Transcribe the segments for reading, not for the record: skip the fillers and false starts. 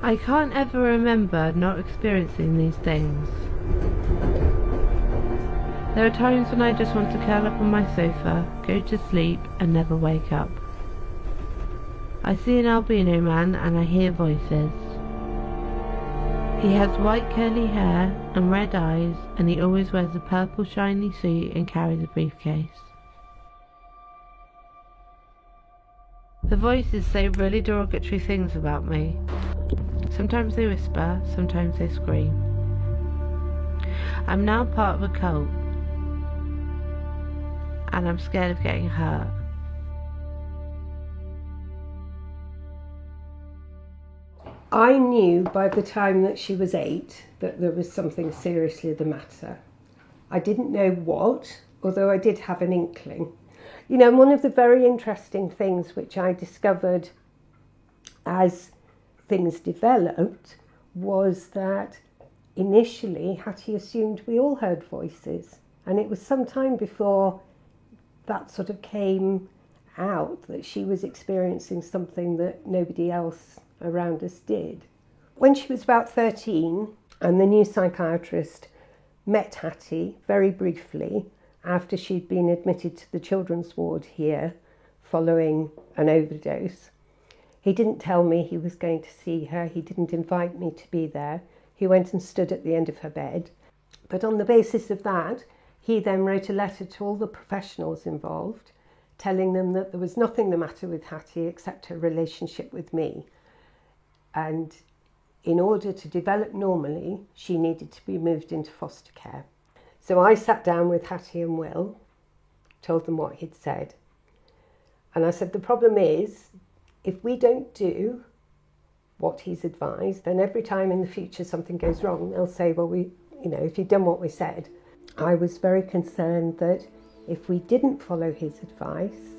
I can't ever remember not experiencing these things. There are times when I just want to curl up on my sofa, go to sleep and never wake up. I see an albino man and I hear voices. He has white curly hair and red eyes, and he always wears a purple shiny suit and carries a briefcase. The voices say really derogatory things about me. Sometimes they whisper, sometimes they scream. I'm now part of a cult, and I'm scared of getting hurt. I knew by the time that she was 8 that there was something seriously the matter. I didn't know what, although I did have an inkling. You know, one of the very interesting things which I discovered as things developed was that initially Hattie assumed we all heard voices, and it was some time before that sort of came out that she was experiencing something that nobody else around us did. When she was about 13 and the new psychiatrist met Hattie very briefly after she'd been admitted to the children's ward here following an overdose, he didn't tell me he was going to see her. He didn't invite me to be there. He went and stood at the end of her bed. But on the basis of that, he then wrote a letter to all the professionals involved, telling them that there was nothing the matter with Hattie except her relationship with me. And in order to develop normally, she needed to be moved into foster care. So I sat down with Hattie and Will, told them what he'd said. And I said, the problem is, if we don't do what he's advised, then every time in the future something goes wrong, they'll say, well, if you'd done what we said. I was very concerned that if we didn't follow his advice,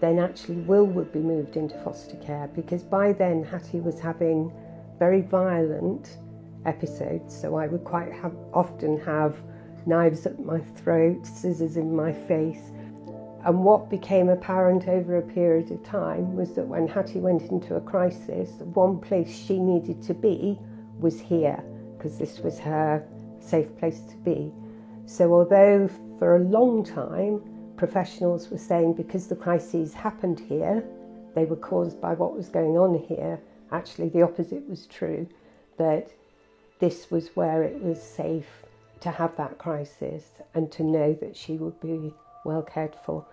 then actually Will would be moved into foster care, because by then Hattie was having very violent episodes. So I would quite often have knives at my throat, scissors in my face. And what became apparent over a period of time was that when Hattie went into a crisis, one place she needed to be was here, because this was her safe place to be. So although for a long time professionals were saying because the crises happened here, they were caused by what was going on here, actually the opposite was true, that this was where it was safe to have that crisis and to know that she would be well cared for.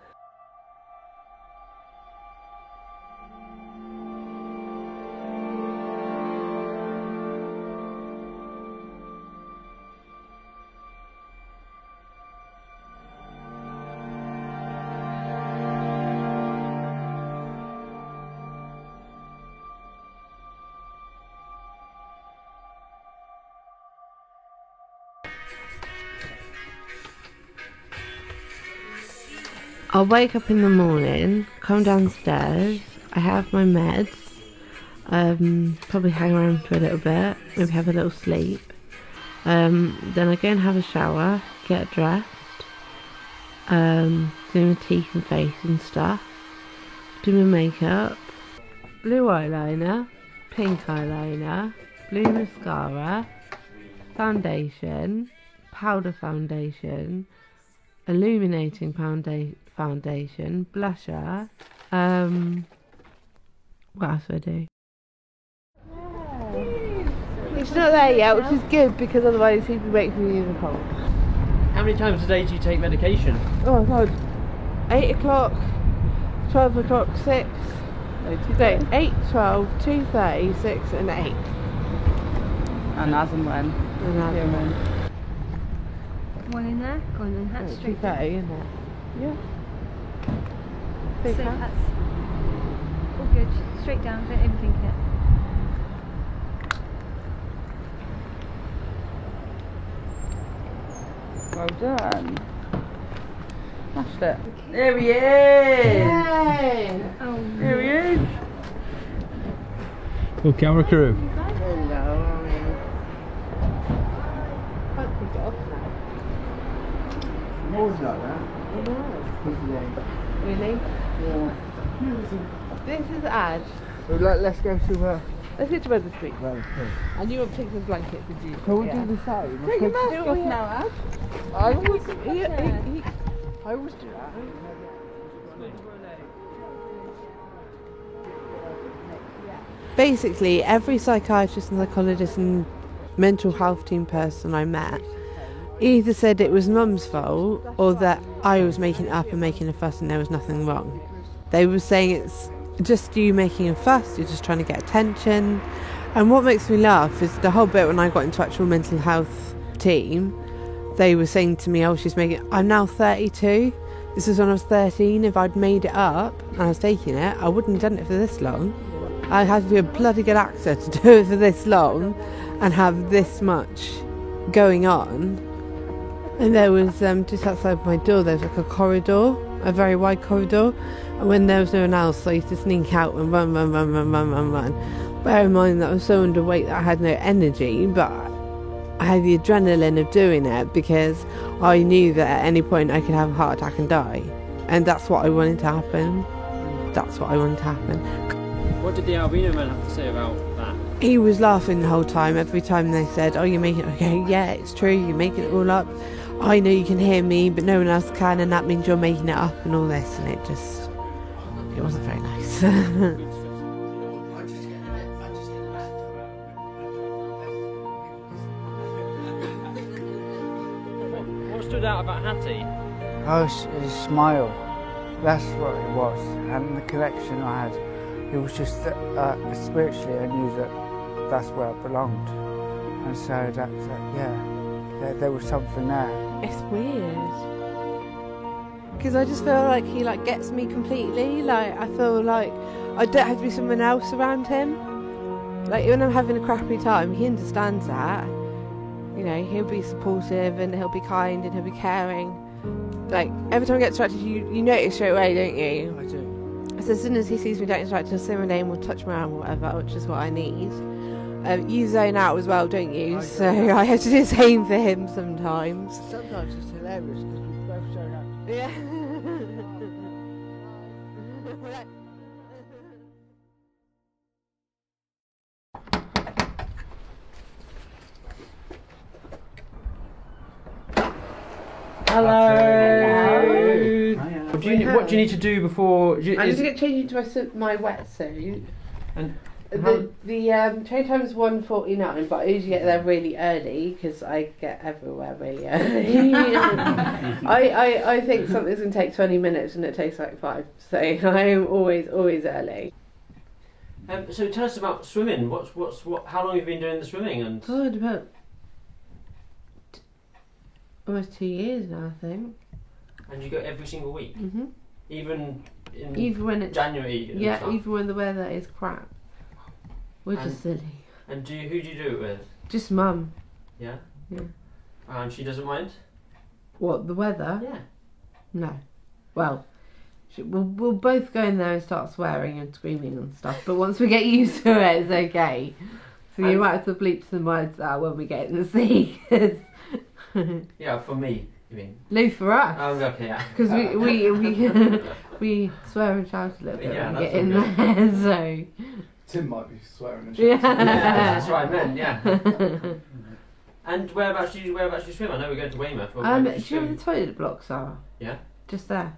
I'll wake up in the morning, come downstairs, I have my meds, probably hang around for a little bit, maybe have a little sleep, then I go and have a shower, get dressed, do my teeth and face and stuff, do my makeup, blue eyeliner, pink eyeliner, blue mascara, foundation, powder foundation, illuminating foundation, blusher, what else do I do? It's not there yet, which is good, because otherwise he'd be waiting for me in the cold. How many times a day do you take medication? Oh god. 8 o'clock, 12 o'clock, 6. No, 8, 12, 2:30, 6 and 8. And as and when. And as and when. One in there, go on then, that's straight. 2:30, isn't it? Yeah. So that's all good. Straight down, don't overthink it. Well done. Smashed it. There he is! Yay! Oh, There he is! Well, camera crew. Hello. Can't take it off now. Always like that. I know. Really? Yeah. This is Ad. Let's go to Let's get to bed this week. And you won't take the blanket, did you? So we'll do the same. Take your mask off now, Ash. I always do that. Basically, every psychiatrist and psychologist and mental health team person I met either said it was Mum's fault or that I was making it up and making a fuss and there was nothing wrong. They were saying it's just you making a fuss, you're just trying to get attention. And what makes me laugh is the whole bit when I got into actual mental health team, they were saying to me, oh, I'm now 32. This is when I was 13. If I'd made it up and I was taking it, I wouldn't have done it for this long. I had to be a bloody good actor to do it for this long and have this much going on. And there was, just outside my door, there was like a corridor, a very wide corridor. And when there was no one else, I used to sneak out and run. Bear in mind that I was so underweight that I had no energy, but I had the adrenaline of doing it because I knew that at any point I could have a heart attack and die. And that's what I wanted to happen. What did the albino man have to say about that? He was laughing the whole time. Every time they said, oh, you're making it okay, yeah, it's true, you're making it all up. I know you can hear me, but no one else can, and that means you're making it up and all this. And it wasn't very nice. What stood out about Hattie? Oh, his smile. That's what it was. And the connection I had. It was just that spiritually I knew that that's where I belonged. And so there was something there. It's weird. Because I just feel like he gets me completely. Like, I feel like I don't have to be someone else around him. Like, when I'm having a crappy time, he understands that. You know, he'll be supportive and he'll be kind and he'll be caring. Like, every time I get distracted, you notice straight away, don't you? I do. So as soon as he sees me getting distracted, he'll say my name or touch my arm or whatever, which is what I need. You zone out as well, don't you? So I have to do the same for him sometimes. Sometimes it's hilarious because we both zone out. Yeah. Hello. What do you need to do before? I need to get changed into my wetsuit. And the train time is 1:49, but I usually get there really early because I get everywhere really early. I think something's going to take 20 minutes and it takes like 5, so I am always early. So tell us about swimming. How long have you been doing the swimming? And God, about almost 2 years now, I think. And you go every single week? Mhm. Even when it's January? Yeah, stuff? even when the weather is crap. Which is silly. And who do you do it with? Just Mum. Yeah? Yeah. And she doesn't mind? What, the weather? Yeah. No. Well, we'll both go in there and start swearing and screaming and stuff, but once we get used to it, it's okay. So you might have to bleep some words out when we get in the sea. Yeah, for me, you mean? No, for us. Okay, yeah. Because we swear and shout a little bit Yeah, when we that's get in all there, so... Tim might be swearing and Yeah. shouting. That's what I meant, yeah. And whereabouts do you swim? I know we're going to Weymouth. But where do you Do you know where swim? the toilet blocks are? Yeah. Just there.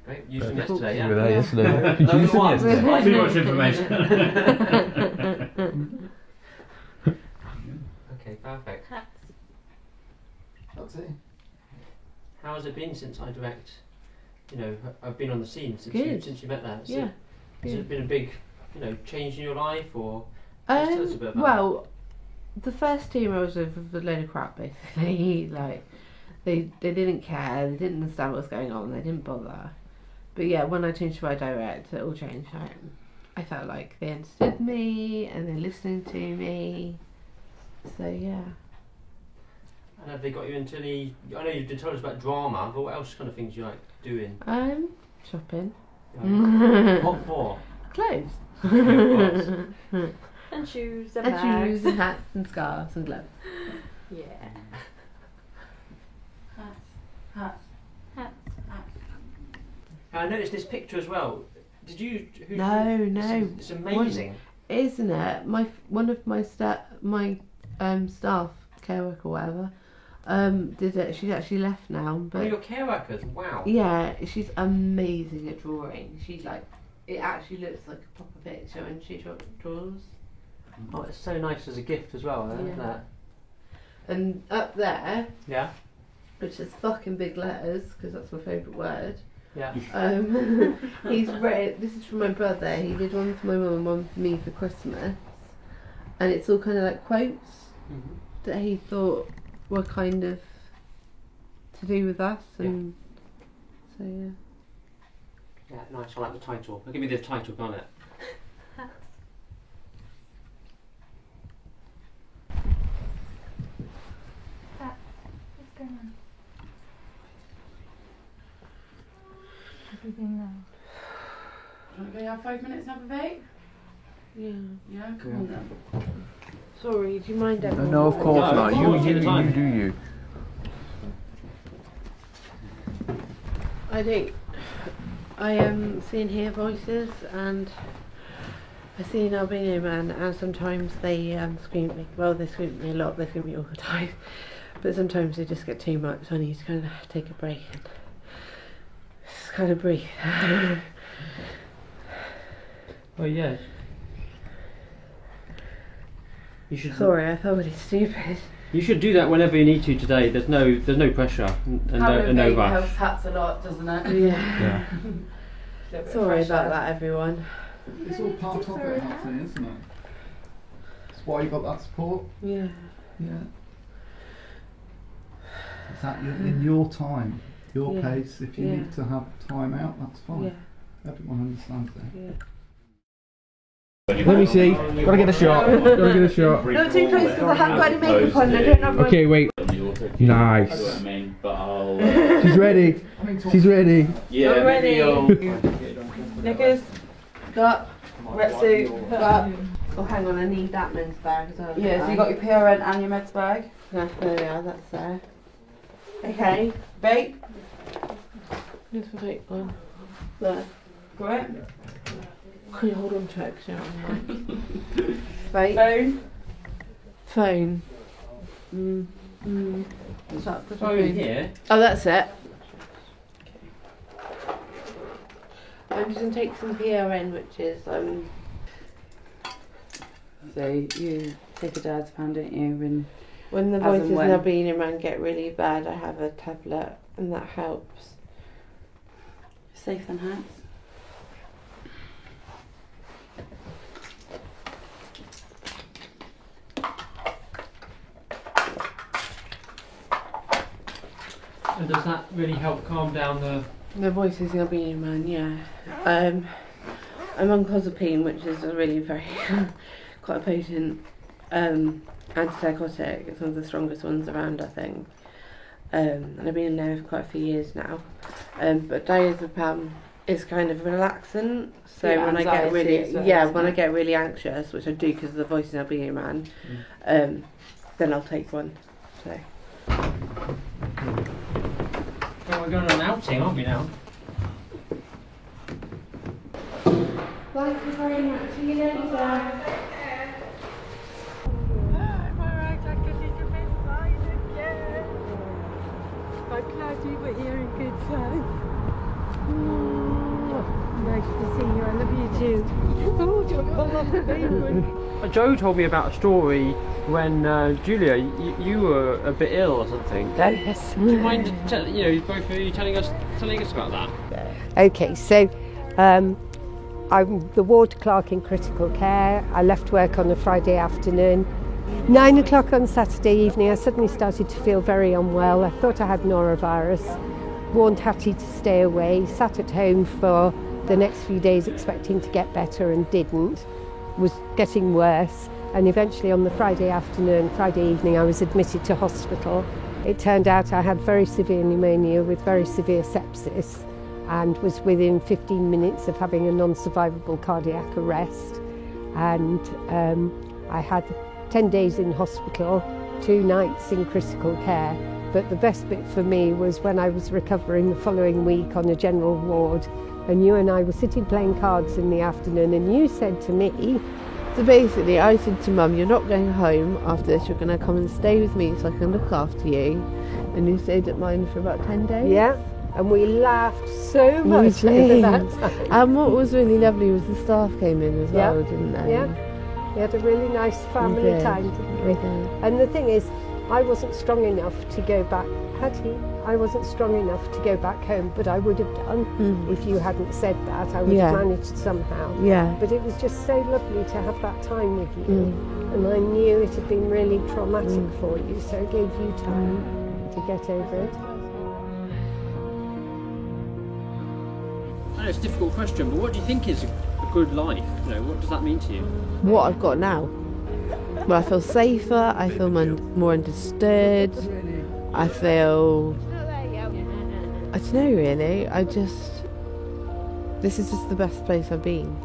Great. You swim yesterday, You yeah? were there Yeah. yesterday. Could you swim yesterday? Too much information. Okay, perfect. That's it. How has it been since I direct? You know, I've been on the scene since Good. you met there. So Yeah. Has it been a big, change in your life, or just tell us a bit about Well, the first team I was with was a load of crap, basically. Like, they didn't care, they didn't understand what was going on, they didn't bother. But yeah, when I changed to my direct, it all changed. I felt like they understood me and they're listening to me. So yeah. And have they got you into any? I know you've told us about drama, but what else kind of things you like doing? Shopping. What for? Clothes. Of course. And shoes And shoes and hats and scarves and gloves. Yeah. Hats. I noticed this picture as well. Did you? No. It's amazing. isn't it? One of my staff care worker or whatever did it. She's actually left now, but your care workers, wow. yeah, she's amazing at drawing. She's like, it actually looks like a proper picture when she draws. Oh, it's so nice as a gift as well, isn't it? And up there, Yeah. which is fucking big letters because that's my favourite word. Yeah. He's read. This is from my brother. He did one for my mum and one for me for Christmas, and it's all kind of like quotes that he thought were kind of to do with us, and so yeah. Yeah, nice. I like the title. Give me the title, can't it? What's going on? Everything now. Do you want to go have 5 minutes and have a vape? Yeah. Yeah, come on then. Sorry, do you mind everyone? No, of course No, not. of course, You take your time. do you. I am seeing hear voices, and I see an Albanian man, and sometimes they scream at me. Well, they scream at me a lot. They scream at me all the time, but sometimes they just get too much. So I need to kind of take a break and just kind of breathe. Oh yeah. You should. Sorry, I felt really stupid. You should do that whenever you need to today. There's no pressure and Having a no vape rush. helps hats a lot, doesn't it? Yeah. Yeah. Sorry about that, everyone. It's all part of it, actually, isn't it? That's why you got that support. Yeah. Yeah. It's at in your time, your Yeah. pace. If you Yeah. need to have time out, that's fine. Yeah. Everyone understands that. Yeah. Let me see. Gotta get a shot. Gotta get a shot. Not too close because I haven't got any makeup on. I don't have my... Okay, wait. Nice. She's ready. She's ready. Yeah. I'm ready. Knickers, got wetsuit, got. Oh, hang on, I need that men's bag as well. Yeah, so you got your PRN and your meds bag. Yeah, there we are, that's there. Okay, Vape. let's take one. There. Great. Can you hold on to it? 'Cause you're on the mic. Right. Phone. Phone. What's that? Phone here. Oh, that's it. I'm just going to take some PRN, which is, So you take a dad's pan, don't you? And when the As and voices when. in Albanian man get really bad, I have a tablet, and that helps. safe than hats. And does that really help calm down The voices in Albanian man, yeah. I'm on clozapine, which is a really very quite a potent antipsychotic. It's one of the strongest ones around, I think. And I've been in there for quite a few years now. But diazepam is kind of relaxant. So Yeah, when I get anxiety really, as well, yeah, isn't when I it? get really anxious, which I do because of the voice in Albanian man, then I'll take one. So. Well, we're going on an outing, aren't we now? Thank you very much. See you later. I'm glad you were here in good time. Nice to see you. I love you too. Oh, don't call off the baby. Joe told me about a story when Julia, you were a bit ill or something. Yes. Do you mind both of you telling us about that? Okay, so I'm the ward clerk in critical care. I left work on a Friday afternoon. 9 o'clock on Saturday evening, I suddenly started to feel very unwell. I thought I had norovirus. Warned Hattie to stay away. Sat at home for the next few days expecting to get better and didn't. Was getting worse. And eventually on the Friday evening, I was admitted to hospital. It turned out I had very severe pneumonia with very severe sepsis and was within 15 minutes of having a non-survivable cardiac arrest. And I had 10 days in hospital, 2 nights in critical care. But the best bit for me was when I was recovering the following week on a general ward, and you and I were sitting playing cards in the afternoon, and you said to me, So basically, I said to Mum, you're not going home after this, you're going to come and stay with me so I can look after you. And you stayed at mine for about 10 days. Yeah, and we laughed so much over that time. And what was really lovely was the staff came in as well, didn't they? Yeah, we had a really nice family time, didn't we? And the thing is, I wasn't strong enough to go back. I wasn't strong enough to go back home, but I would have done if you hadn't said that. I would have managed somehow. Yeah. But it was just so lovely to have that time with you. And I knew it had been really traumatic for you, so it gave you time to get over it. I know it's a difficult question, but what do you think is a good life? You know, what does that mean to you? What I've got now. Well, I feel safer, I feel more understood, I feel... I don't know really, this is just the best place I've been.